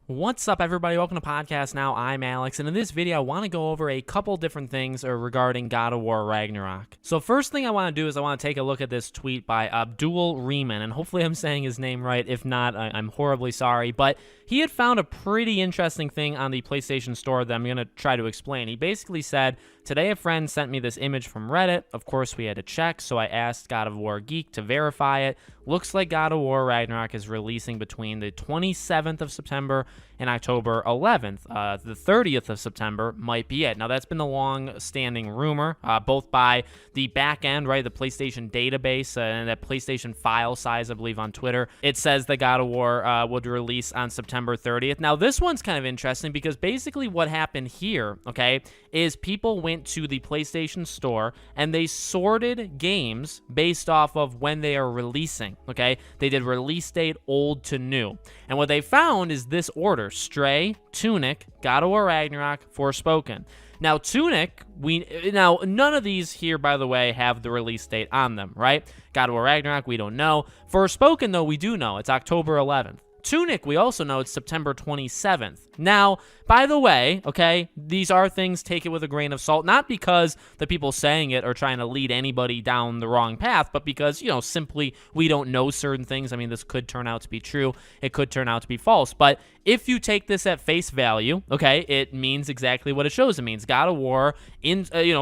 What's up, everybody? Welcome to Podcast Now. I'm Alex, and in this video, I want to go over a couple different things regarding God of War Ragnarok. So first thing I want to do is I want to take a look at this tweet by Abdul Rehman, and hopefully I'm saying his name right. If not, I'm horribly sorry, but he had found a pretty interesting thing on the PlayStation Store that I'm going to try to explain. He basically said, today a friend sent me this image from Reddit. Of course, we had to check, so I asked God of War Geek to verify it. Looks like God of War Ragnarok is releasing between the 27th of September and October 11th. The 30th of September might be it. Now, that's been the long-standing rumor, both by the back end, right, the PlayStation database and that PlayStation file size, I believe, on Twitter. It says that God of War would release on September 30th. Now, this one's kind of interesting because basically what happened here, okay, is people went to the PlayStation Store and they sorted games based off of when they are releasing, okay? They did release date old to new. And what they found is this order: Stray, Tunic, God of War Ragnarok, Forspoken. Now, Tunic, none of these here, by the way, have the release date on them, right? God of War Ragnarok, we don't know. Forspoken, though, we do know. It's October 11th. Tunic, we also know it's September 27th. Now, by the way, okay, these are things, take it with a grain of salt, not because the people saying it are trying to lead anybody down the wrong path, but because, simply we don't know certain things. I mean, this could turn out to be true. It could turn out to be false. But if you take this at face value, okay, it means exactly what it shows. It means God of War,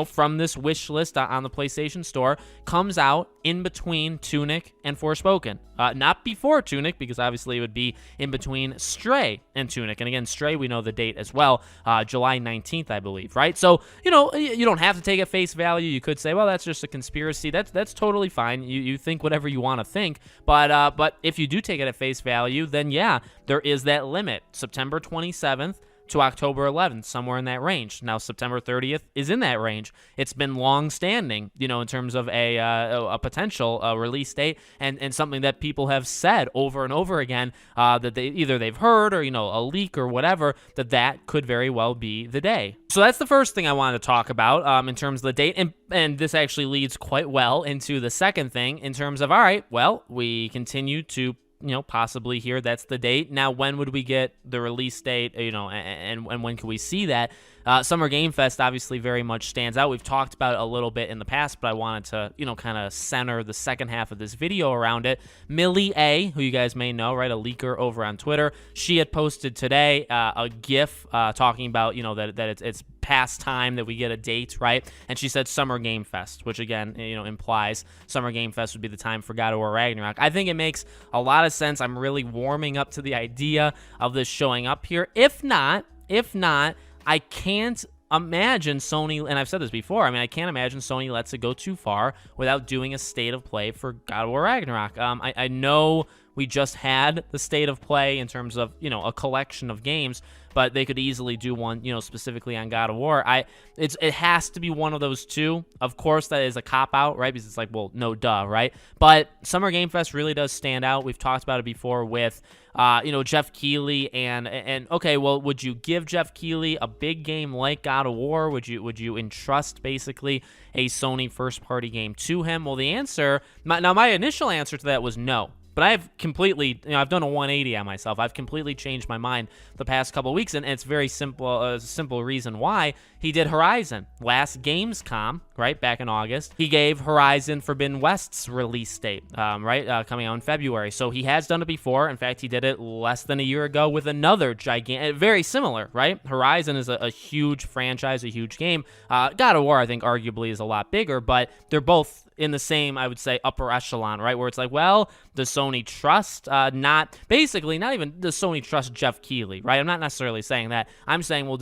from this wish list on the PlayStation Store, comes out in between Tunic and Forspoken. Not before Tunic, because obviously it would be in between Stray and Tunic. And again, Stray, we know the date as well, July 19th, I believe, right? So, you don't have to take it face value. You could say, well, that's just a conspiracy. That's totally fine. You think whatever you want to think. But if you do take it at face value, then yeah, there is that limit, September 27th to October 11th, somewhere in that range. Now, September 30th is in that range. It's been long-standing, in terms of a potential release date, and something that people have said over and over again, that they've heard or, a leak or whatever, that could very well be the day. So that's the first thing I wanted to talk about in terms of the date, and this actually leads quite well into the second thing in terms of, all right, well, we continue to possibly here, that's the date. Now, when would we get the release date, and when can we see that? Summer Game Fest obviously very much stands out. We've talked about it a little bit in the past, but I wanted to, kind of center the second half of this video around it. Millie A, who you guys may know, right, a leaker over on Twitter, she had posted today a GIF talking about, that it's past time that we get a date, right? And she said Summer Game Fest, which again, implies Summer Game Fest would be the time for God of War Ragnarok. I think it makes a lot of sense. I'm really warming up to the idea of this showing up here. If not, I can't imagine Sony, and I've said this before, I can't imagine Sony lets it go too far without doing a state of play for God of War Ragnarok. I know we just had the state of play in terms of, a collection of games, but they could easily do one, specifically on God of War. It has to be one of those two. Of course, that is a cop-out, right? Because it's like, well, no duh, right? But Summer Game Fest really does stand out. We've talked about it before with, Jeff Keighley and okay, well, would you give Jeff Keighley a big game like God of War? Would you entrust basically a Sony first-party game to him? Well, the answer, my initial answer to that was no. But I've completely, I've done a 180 on myself. I've completely changed my mind the past couple of weeks, and it's very simple. Simple reason why. He did Horizon last Gamescom, right, back in August. He gave Horizon Forbidden West's release date, coming out in February. So he has done it before. In fact, he did it less than a year ago with another gigantic, very similar, right? Horizon is a huge franchise, a huge game. God of War, I think, arguably is a lot bigger, but they're both in the same, I would say, upper echelon, right? Where it's like, well, does Sony trust, not even does Sony trust Jeff Keighley, right? I'm not necessarily saying that. I'm saying, well,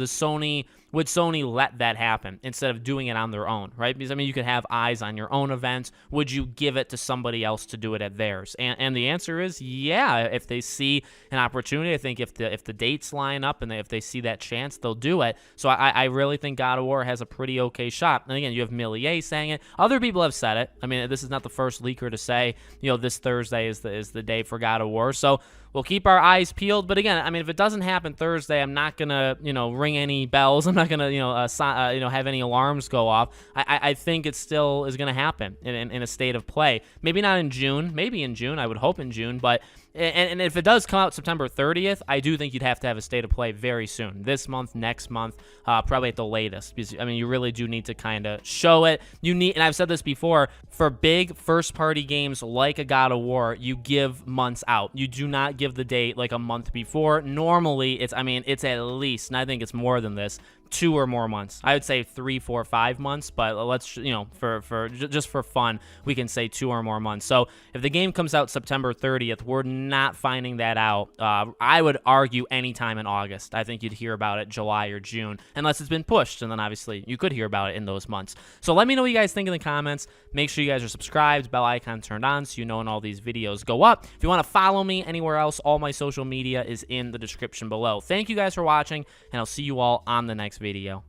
would Sony let that happen instead of doing it on their own, right? Because, you could have eyes on your own events. Would you give it to somebody else to do it at theirs? And the answer is, yeah, if they see an opportunity, I think if the dates line up and if they see that chance, they'll do it. So I really think God of War has a pretty okay shot. And again, you have Millie A saying it. Other people have said it. This is not the first leaker to say, this Thursday is the day for God of War. So we'll keep our eyes peeled. But again, I mean, if it doesn't happen Thursday, I'm not gonna, ring any bells. I'm not gonna, have any alarms go off. I think it still is gonna happen in a state of play. Maybe not in June. Maybe in June. I would hope in June. But and if it does come out September 30th, I do think you'd have to have a state of play very soon. This month, next month, probably at the latest. Because, I mean, you really do need to kind of show it. You need, and I've said this before, for big first-party games like a God of War, you give months out. You do not give the date like a month before. Normally, it's at least, and I think it's more than this, 2 or more months. I would say 3, 4, 5 months, but let's, just for fun, we can say 2 or more months. So if the game comes out September 30th, we're not finding that out. I would argue anytime in August. I think you'd hear about it July or June, unless it's been pushed, and then obviously you could hear about it in those months. So let me know what you guys think in the comments. Make sure you guys are subscribed, bell icon turned on, so you know when all these videos go up. If you want to follow me anywhere else, all my social media is in the description below. Thank you guys for watching, and I'll see you all on the next video.